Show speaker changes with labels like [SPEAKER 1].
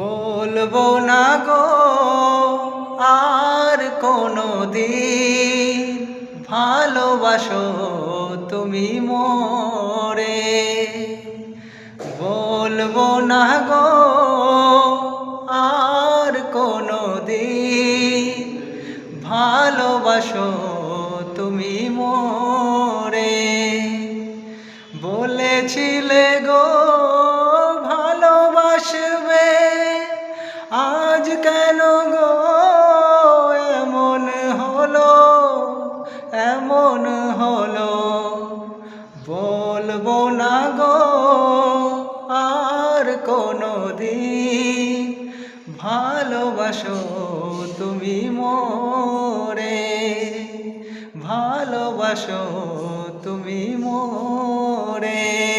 [SPEAKER 1] বলবো না গো আর কোনো দিন, ভালোবাসো তুমি মোরে। বলবো না গো আর কোনো দিন, ভালোবাসো তুমি মোরে। বলেছিলে গো ভালোবাসবে, আজ কেন গো এমন হলো, এমন হলো। বলবো না গো আর কোনো দিন, ভালোবাসো তুমি মোরে। ভালোবাসো তুমি মোরে।